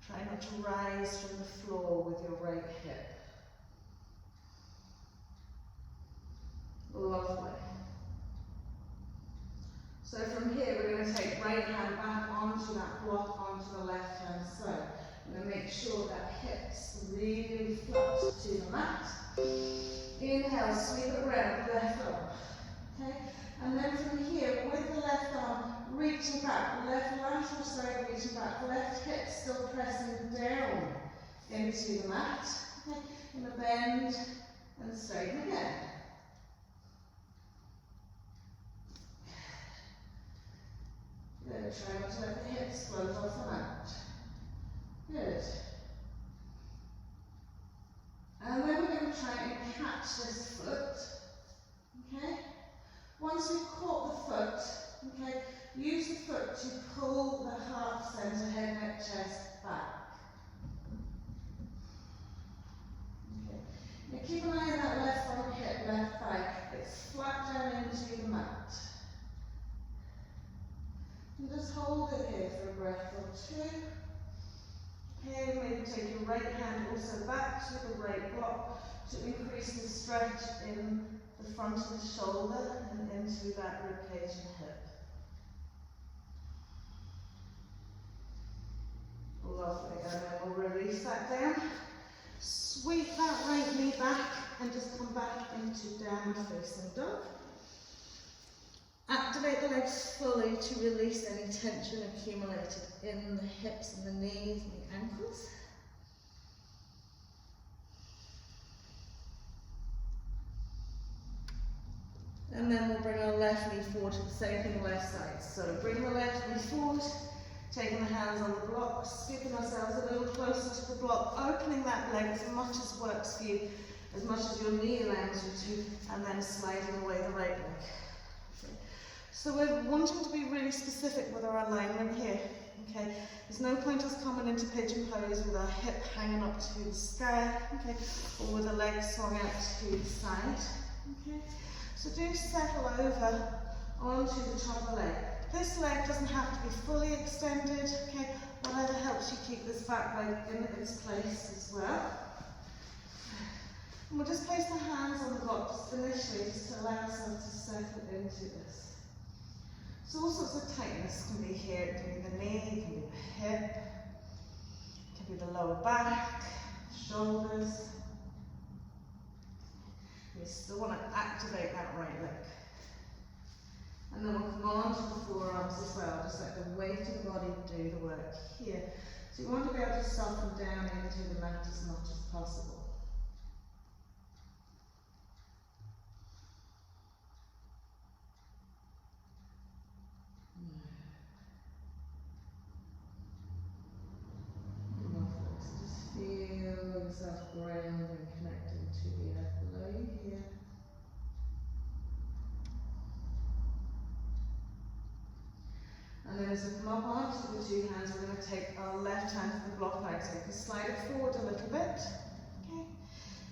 Try not to rise from the floor with your right hip. Lovely. So from here we're going to take right hand back onto that block onto the left hand side. We're going to make sure that hips really flat to the mat. Inhale, sweep it around, left arm. Okay? And then from here, with the left arm, reaching back, left lateral side reaching back, left hip still pressing down into the mat. Okay? In a bend and straighten again. Good. Try not to let the hips float off the mat. Good. And then we're try and catch this foot, okay? Once we've caught the foot, okay, use the foot to pull the heart center, head, neck, chest back. Okay. Now keep an eye on that left front hip, left thigh. It's flat down into the mat. And just hold it here for a breath or two. Okay, maybe take your right hand also back to the right block to increase the stretch in the front of the shoulder and into that ribcage and hip. Lovely, and then we'll release that down. Sweep that right knee back and just come back into downward facing dog. Activate the legs fully to release any tension accumulated in the hips and the knees and the ankles. And then we'll bring our left knee forward to the same thing left side. So bring the left knee forward, taking the hands on the block, scooping ourselves a little closer to the block, opening that leg as much as works for you, as much as your knee allows you to, and then sliding away the right leg. So we're wanting to be really specific with our alignment here, okay? There's no point us coming into pigeon pose with our hip hanging up to the sky, okay? Or with the leg swung out to the side, okay? So do settle over onto the top of the leg. This leg doesn't have to be fully extended, okay? Whatever helps you keep this back leg in its place as well. And we'll just place the hands on the block just initially, just to allow ourselves to settle into this. So all sorts of tightness can be here. It can be the knee, it can be the hip, it can be the lower back, shoulders. We still want to activate that right leg. And then we'll come on to the forearms as well, just let the weight of the body do the work here. So you want to be able to soften down into the mat as much as possible. Feel yourself grounding and connecting to the earth below you here. And then as we come up onto the two hands, we're going to take our left hand to the block now, so you can slide it forward a little bit. Okay.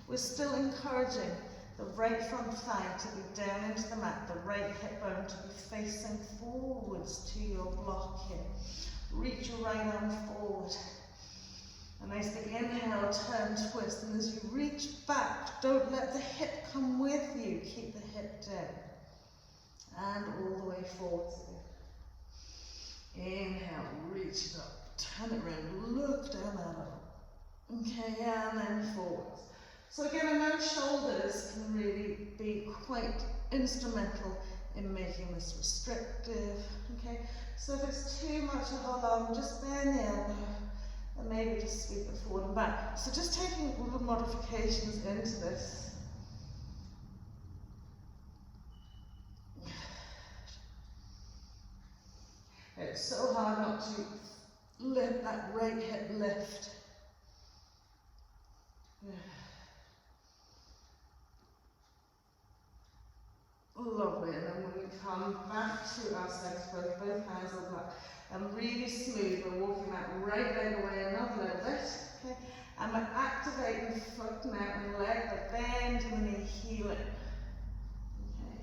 We're still encouraging the right front thigh to be down into the mat, the right hip bone to be facing forwards to your block here. Reach your right arm forward. A nice big inhale, turn, twist, and as you reach back, don't let the hip come with you. Keep the hip down. And all the way forwards again. Inhale, reach it up, turn it around, look down that arm. Okay, and then forwards. So again, I know shoulders can really be quite instrumental in making this restrictive. Okay, so if it's too much of a long, just bend the elbow. And maybe just sweep it forward and back. So just taking little modifications into this. It's so hard not to let that right hip lift. Lovely, and then when we come back to our side stroke, both hands on the back. And really smooth, we're walking that right leg away another little bit, okay? And we're activating the foot now and leg, but bending the knee, heeling. Okay?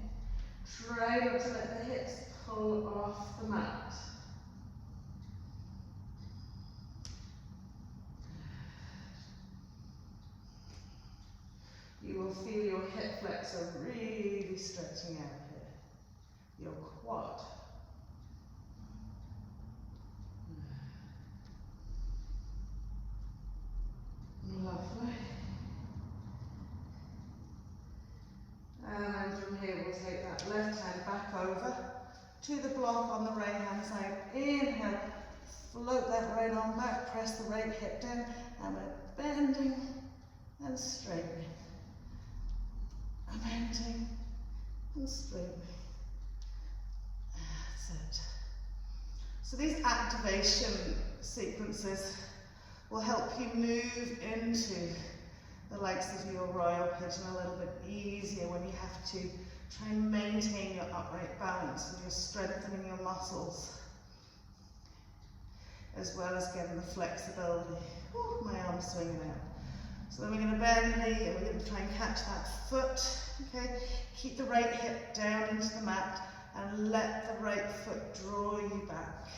Try not to let the hips pull off the mat. You will feel your hip flexor really stretching out here. Your quad. Lovely. And then from here we'll take that left hand back over to the block on the right hand side. Inhale, float that right arm back, press the right hip down, and we're bending and straightening. And bending and straightening. That's it. So these activation sequences will help you move into the likes of your royal pigeon a little bit easier when you have to try and maintain your upright balance and you're strengthening your muscles, as well as getting the flexibility. Ooh, my arm's swinging out. So then we're going to bend the knee and we're going to try and catch that foot. Okay, keep the right hip down into the mat and let the right foot draw you back.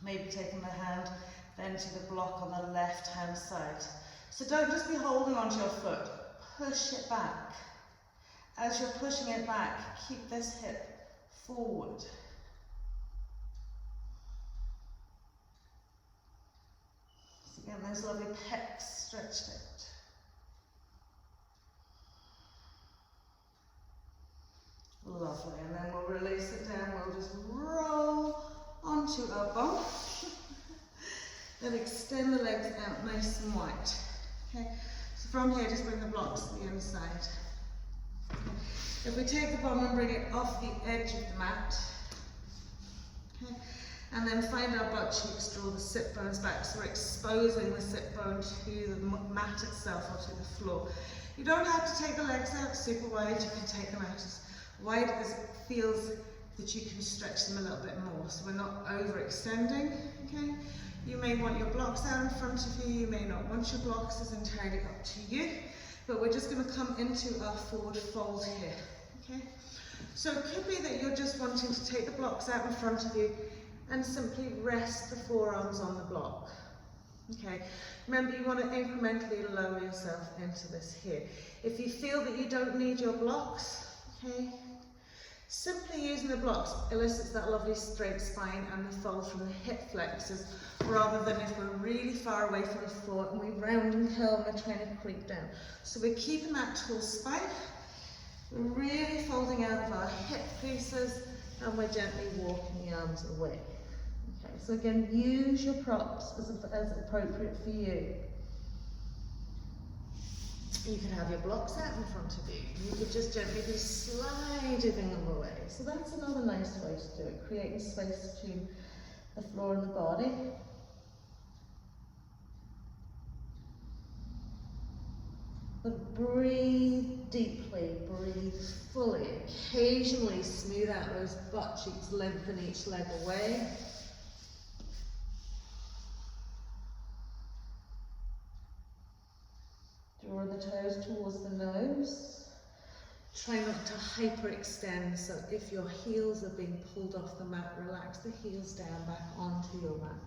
Maybe taking the hand then to the block on the left hand side. So don't just be holding onto your foot, push it back. As you're pushing it back, keep this hip forward. So again, those lovely pecs stretched out. Lovely, and then we'll release it down, we'll just roll onto our bum. Then extend the legs out nice and wide. Okay, so from here just bring the blocks to the inside. Okay. If we take the bum and bring it off the edge of the mat, okay, and then find our butt cheeks, draw the sit bones back, so we're exposing the sit bone to the mat itself or to the floor. You don't have to take the legs out super wide, you can take them out as wide as it feels that you can stretch them a little bit more, so we're not overextending. Okay, you may want your blocks out in front of you, you may not want your blocks, it's entirely up to you, but we're just going to come into our forward fold here. Okay, so it could be that you're just wanting to take the blocks out in front of you and simply rest the forearms on the block. Okay, remember you want to incrementally lower yourself into this here. If you feel that you don't need your blocks, okay, simply using the blocks elicits that lovely straight spine and the fold from the hip flexors, rather than if we're really far away from the floor and we round and curl and we're trying to creep down. So we're keeping that tall spine, we're really folding out of our hip creases, and we're gently walking the arms away. Okay, so again, use your props as appropriate for you. You could have your blocks out in front of you. You could just gently be sliding them away. So that's another nice way to do it, creating space between the floor and the body. But breathe deeply, breathe fully. Occasionally smooth out those butt cheeks, lengthen each leg away. Draw the toes towards the nose. Try not to hyperextend, so if your heels are being pulled off the mat, relax the heels down back onto your mat.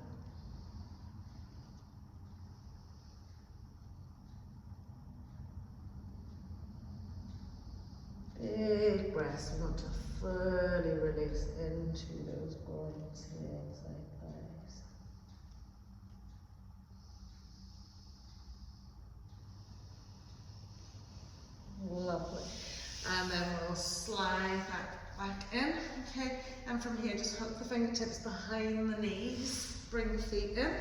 Big breaths, we want to fully release into those groins here, like that. Lovely. And then we'll slide that back in, okay? And from here, just hook the fingertips behind the knees, bring the feet in,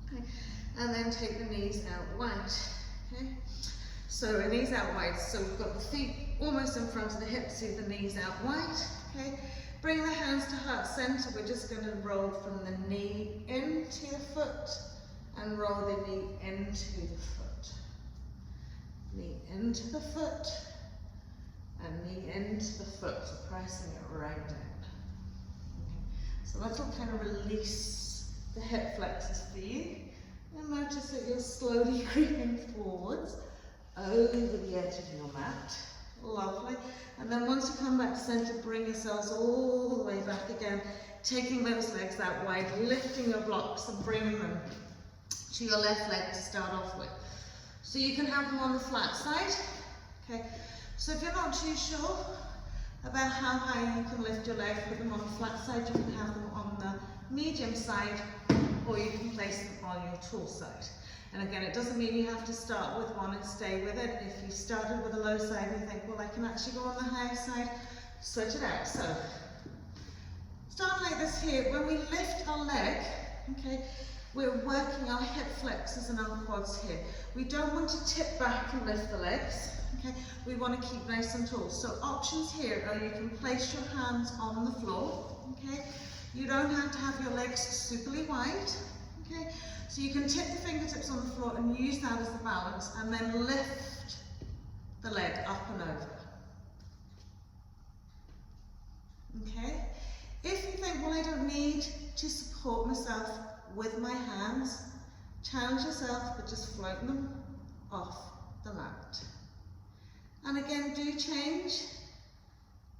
okay? And then take the knees out wide, okay? So our knees out wide, so we've got the feet almost in front of the hips, so the knees out wide, okay? Bring the hands to heart center, we're just going to roll from the knee into the foot, and roll the knee into the foot. Knee into the foot, and knee into the foot, so pressing it right down. Okay. So that'll kind of release the hip flexors for you. And notice that you're slowly creeping forwards over the edge of your mat. Lovely. And then once you come back to center, bring yourselves all the way back again, taking those legs out wide, lifting your blocks and bringing them to your left leg to start off with. So you can have them on the flat side. Okay. So if you're not too sure about how high you can lift your leg, put them on the flat side, you can have them on the medium side, or you can place them on your tall side. And again, it doesn't mean you have to start with one and stay with it. If you started with a low side and you think, well, I can actually go on the higher side, switch it out. So start like this here. When we lift our leg, okay, we're working our hip flexors and our quads here. We don't want to tip back and lift the legs. Okay, we want to keep nice and tall. So options here are you can place your hands on the floor. Okay, you don't have to have your legs superly wide. Okay, so you can tip the fingertips on the floor and use that as the balance, and then lift the leg up and over. Okay, if you think, well, I don't need to support myself with my hands, challenge yourself, but just float them off the mat. And again, do change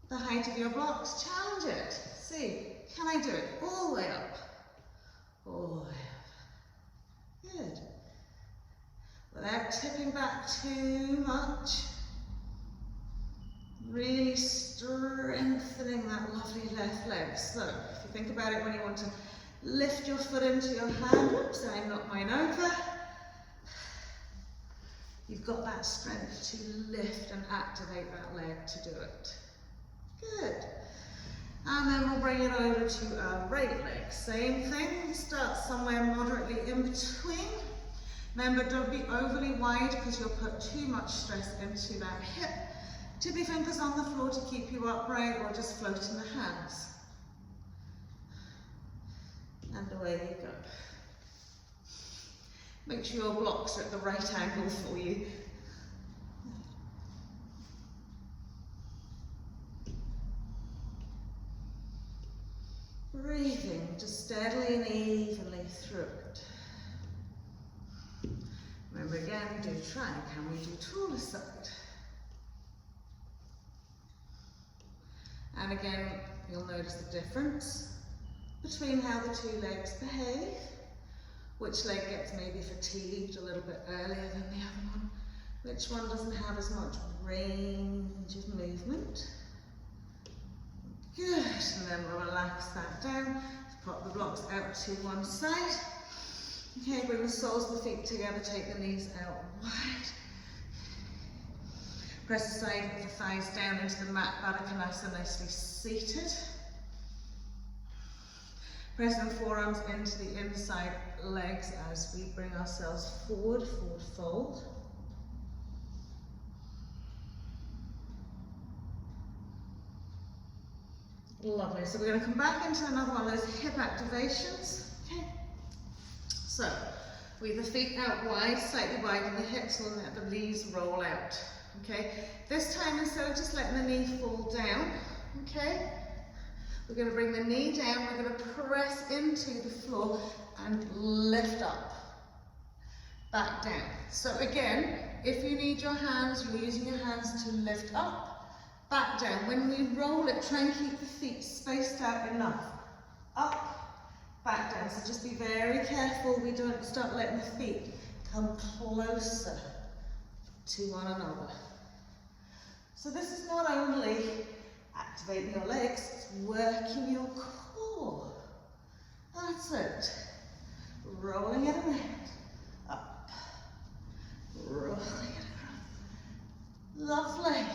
the height of your blocks. Challenge it. See, can I do it all the way up? All the way up. Good. Without tipping back too much. Really strengthening that lovely left leg. So, if you think about it, when you want to lift your foot into your hand, oops, I knocked mine over. You've got that strength to lift and activate that leg to do it. Good. And then we'll bring it over to our right leg. Same thing, start somewhere moderately in between. Remember, don't be overly wide because you'll put too much stress into that hip. Tippy fingers on the floor to keep you upright, or just float in the hands. And away you go. Make sure your blocks are at the right angle for you. Breathing just steadily and evenly through it. Remember again, do try. Can we do taller side? And again, you'll notice the difference between how the two legs behave. Which leg gets maybe fatigued a little bit earlier than the other one. Which one doesn't have as much range of movement. Good, and then we'll relax that down. Pop the blocks out to one side. Okay, bring the soles of the feet together, take the knees out wide. Press the side of the thighs down into the mat, Baddha Konasana, nicely seated. Press the forearms into the inside legs as we bring ourselves forward, forward fold. Lovely, so we're going to come back into another one of those hip activations. Okay. So, with the feet out wide, slightly widen the hips, we'll let the knees roll out. Okay, this time instead of just letting the knee fall down, okay, we're going to bring the knee down, we're going to press into the floor and lift up, back down. So again, if you need your hands, you're using your hands to lift up, back down. When we roll it, try and keep the feet spaced out enough. Up, back down. So just be very careful we don't start letting the feet come closer to one another. So this is not only activating your legs, it's working your core. That's it. Rolling it around. Up. Rolling it around. Lovely.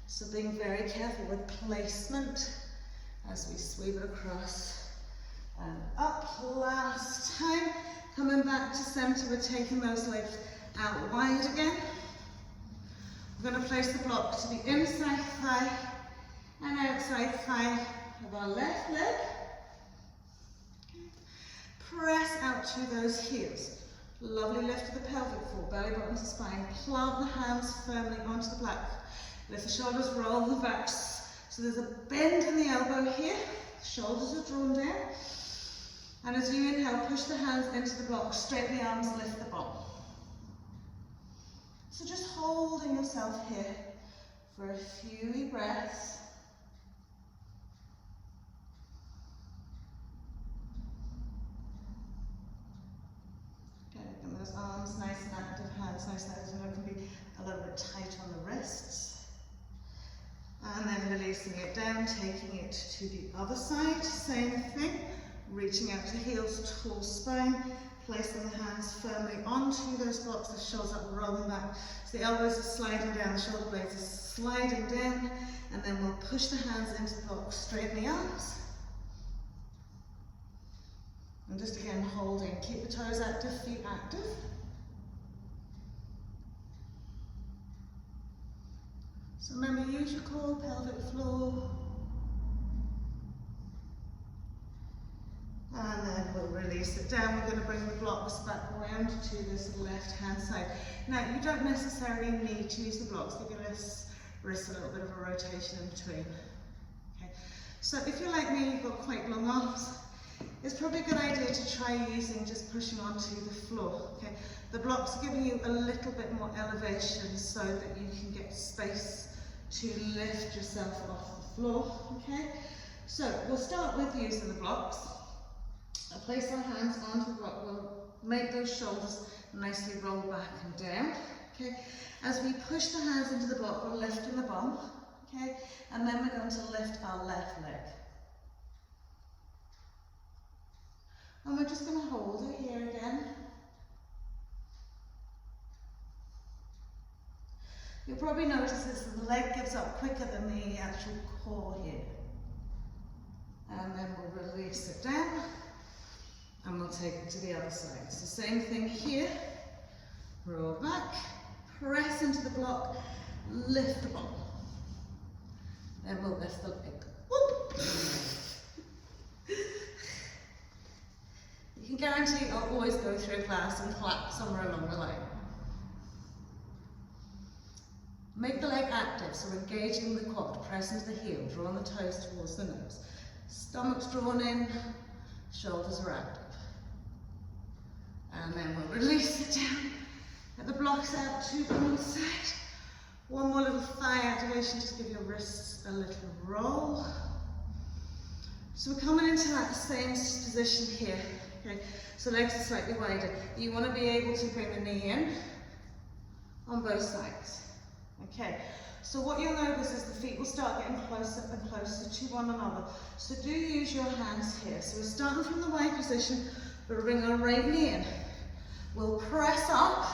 So being very careful with placement as we sweep it across and up. Last time. Coming back to center, we're taking those legs out wide again. We're going to place the block to the inside thigh and outside thigh of our left leg. Press out to those heels. Lovely lift of the pelvic floor, belly button to spine. Plant the hands firmly onto the back. Lift the shoulders, roll the backs. So there's a bend in the elbow here. Shoulders are drawn down. And as you inhale, push the hands into the block, straighten the arms, lift the bum. So just holding yourself here for a few breaths. Okay, and those arms nice and active, hands nice and active. It can be a little bit tight on the wrists. And then releasing it down, taking it to the other side, same thing. Reaching out to heels, tall spine, placing the hands firmly onto those blocks, the shoulders up, rolling back. So the elbows are sliding down, the shoulder blades are sliding down, and then we'll push the hands into the block, straighten the arms. And just again holding, keep the toes active, feet active. So remember, use your core, pelvic floor. And then we'll release it down. We're going to bring the blocks back around to this left hand side. Now you don't necessarily need to use the blocks. Give your wrists a little bit of a rotation in between. Okay. So if you're like me, you've got quite long arms, it's probably a good idea to try using just pushing onto the floor. Okay. The blocks are giving you a little bit more elevation so that you can get space to lift yourself off the floor. Okay. So we'll start with using the blocks. I'll place our hands onto the block. We'll make those shoulders nicely roll back and down. Okay. As we push the hands into the block, we're lifting the bum. Okay. And then we're going to lift our left leg. And we're just going to hold it here again. You'll probably notice this, that the leg gives up quicker than the actual core here. And then we'll release it down. And we'll take it to the other side. So same thing here. Roll back, press into the block, lift the bum. Then we'll lift the leg. Whoop. You can guarantee I'll always go through a class and clap somewhere along the line. Make the leg active, so engaging the quad, press into the heel, drawing the toes towards the nose. Stomach's drawn in, shoulders are active. And then we'll release it down. Get the blocks out to the one side. One more little thigh activation, just give your wrists a little roll. So we're coming into that same position here. Okay, so legs are slightly wider. You want to be able to bring the knee in on both sides. Okay, so what you'll notice is the feet will start getting closer and closer to one another. So do use your hands here. So we're starting from the wide position, we'll bring our right knee in. We'll press up,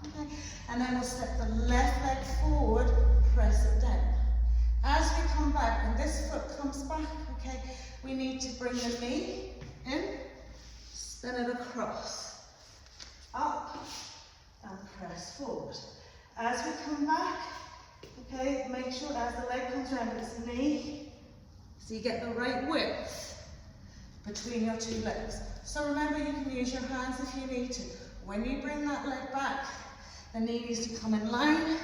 okay, and then we'll step the left leg forward, press it down. As we come back, when this foot comes back, okay, we need to bring the knee in, spin it across, up, and press forward. As we come back, okay, make sure as the leg comes around, it's the knee, so you get the right width between your two legs. So remember, you can use your hands if you need to. When you bring that leg back, the knee needs to come in line,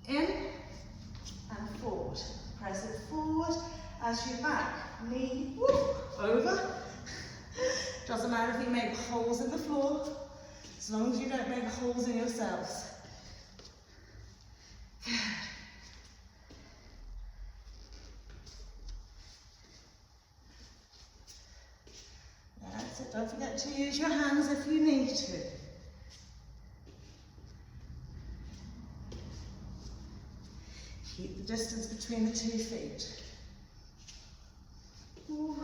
in, and forward. Press it forward as you back, knee, whoop, over. Doesn't matter if you make holes in the floor, as long as you don't make holes in yourselves. Good. That's it. Don't forget to use your hands if you need to. Keep the distance between the 2 feet. Ooh.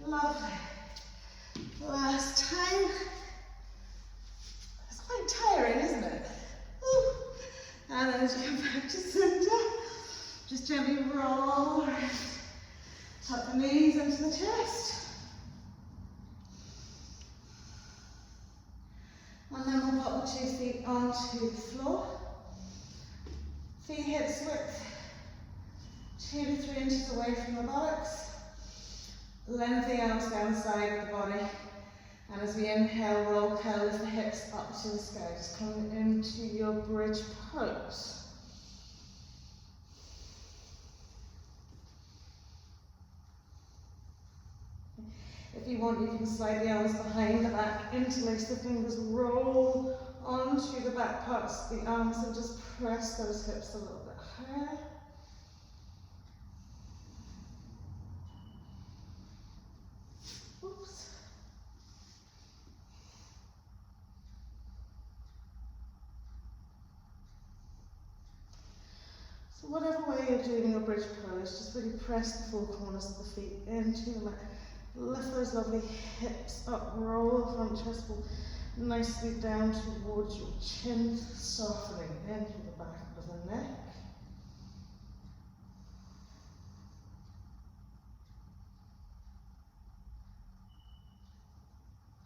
Lovely. Last time. It's quite tiring, isn't it? Ooh. And then as you come back to center, just gently roll around. Tuck the knees into the chest. And then we'll pop the 2 feet onto the floor. Feet hips width 2 to 3 inches away from the buttocks. Lengthen the arms down the side of the body. And as we inhale, roll, curl the hips up to the sky. Just come into your bridge pose. If you want, you can slide the arms behind the back, interlace the fingers, roll onto the back parts of the arms and just press those hips a little bit higher. Oops. So whatever way you're doing your bridge pose, just really press the 4 corners of the feet into the mat. Lift those lovely hips up, roll the front chest ball nicely down towards your chin, softening into the back of the neck.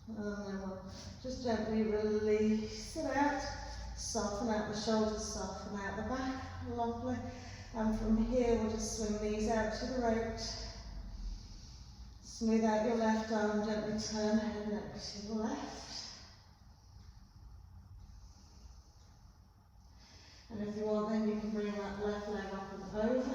And then we'll just gently release it out, soften out the shoulders, soften out the back, lovely. And from here we'll just swing these out to the right Smooth out your left arm, gently turn head and neck to the left. And if you want, then you can bring that left leg up and over.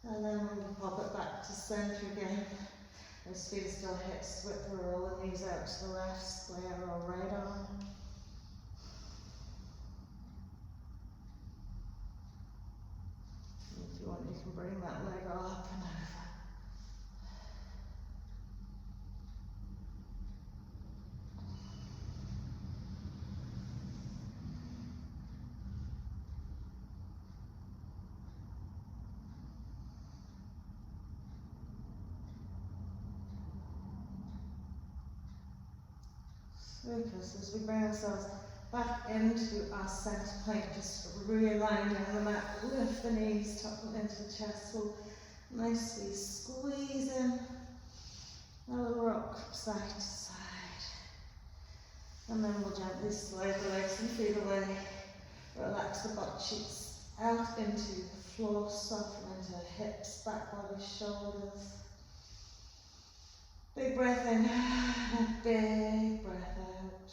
And then we'll pop it back to centre again. Those feet are still hips width, we're rolling the knees out to the left, square or right arm. And if you want, you can bring that leg up and over. Focus as we bring ourselves back into our centre plank, just realign down the mat, lift the knees, tuck them into the chest, we'll nicely squeeze in, a little rock side to side, and then we'll gently slide the legs and feet away, relax the butt cheeks out into the floor, soften into hips, back body, shoulders. Big breath in, and big breath out.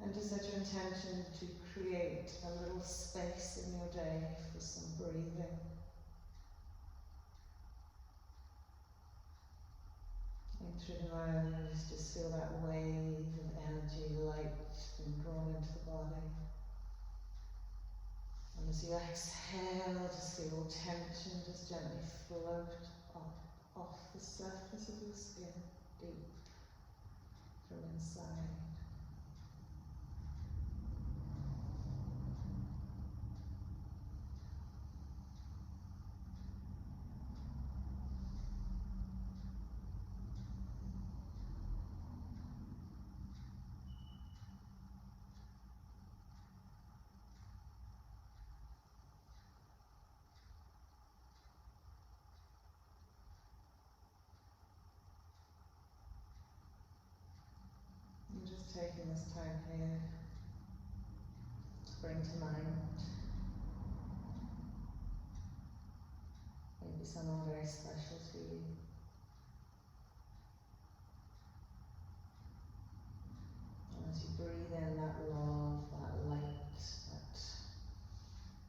And just set your intention to create a little space in your day for some breathing. And through the nose, just feel that wave of energy, light being drawn into the body. And as you exhale, just feel tension just gently float off the surface of your skin, deep from inside. Just taking this time here to bring to mind maybe someone very special to you. And as you breathe in that love, that light, that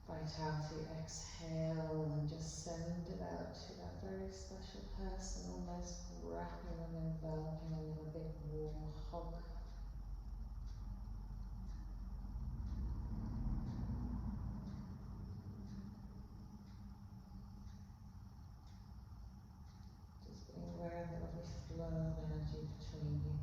vitality, exhale and just send it out to that very special person, almost wrapping them, enveloping them in a big warm hug. Aware of the lovely flow of energy between you.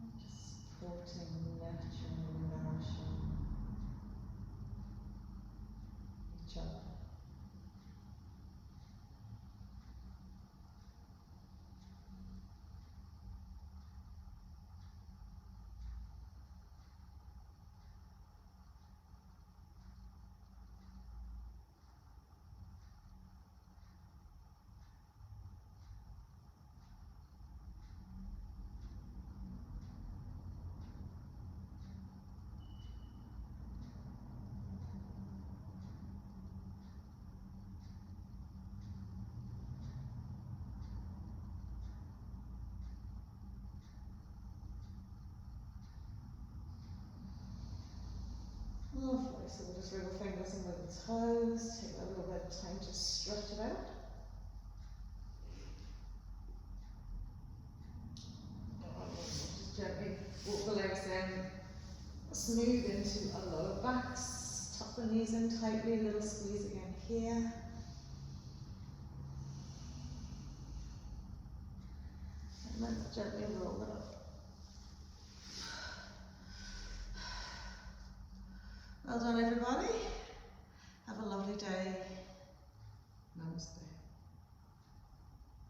And just supporting, nurturing, nourishing each other. Lovely, so we'll just wriggle fingers and wiggle toes, take a little bit of time to stretch it out. Just gently walk the legs in, smooth into a lower back, tuck the knees in tightly, a little squeeze again here. And then gently roll it up. Well done, everybody. Have a lovely day. Namaste.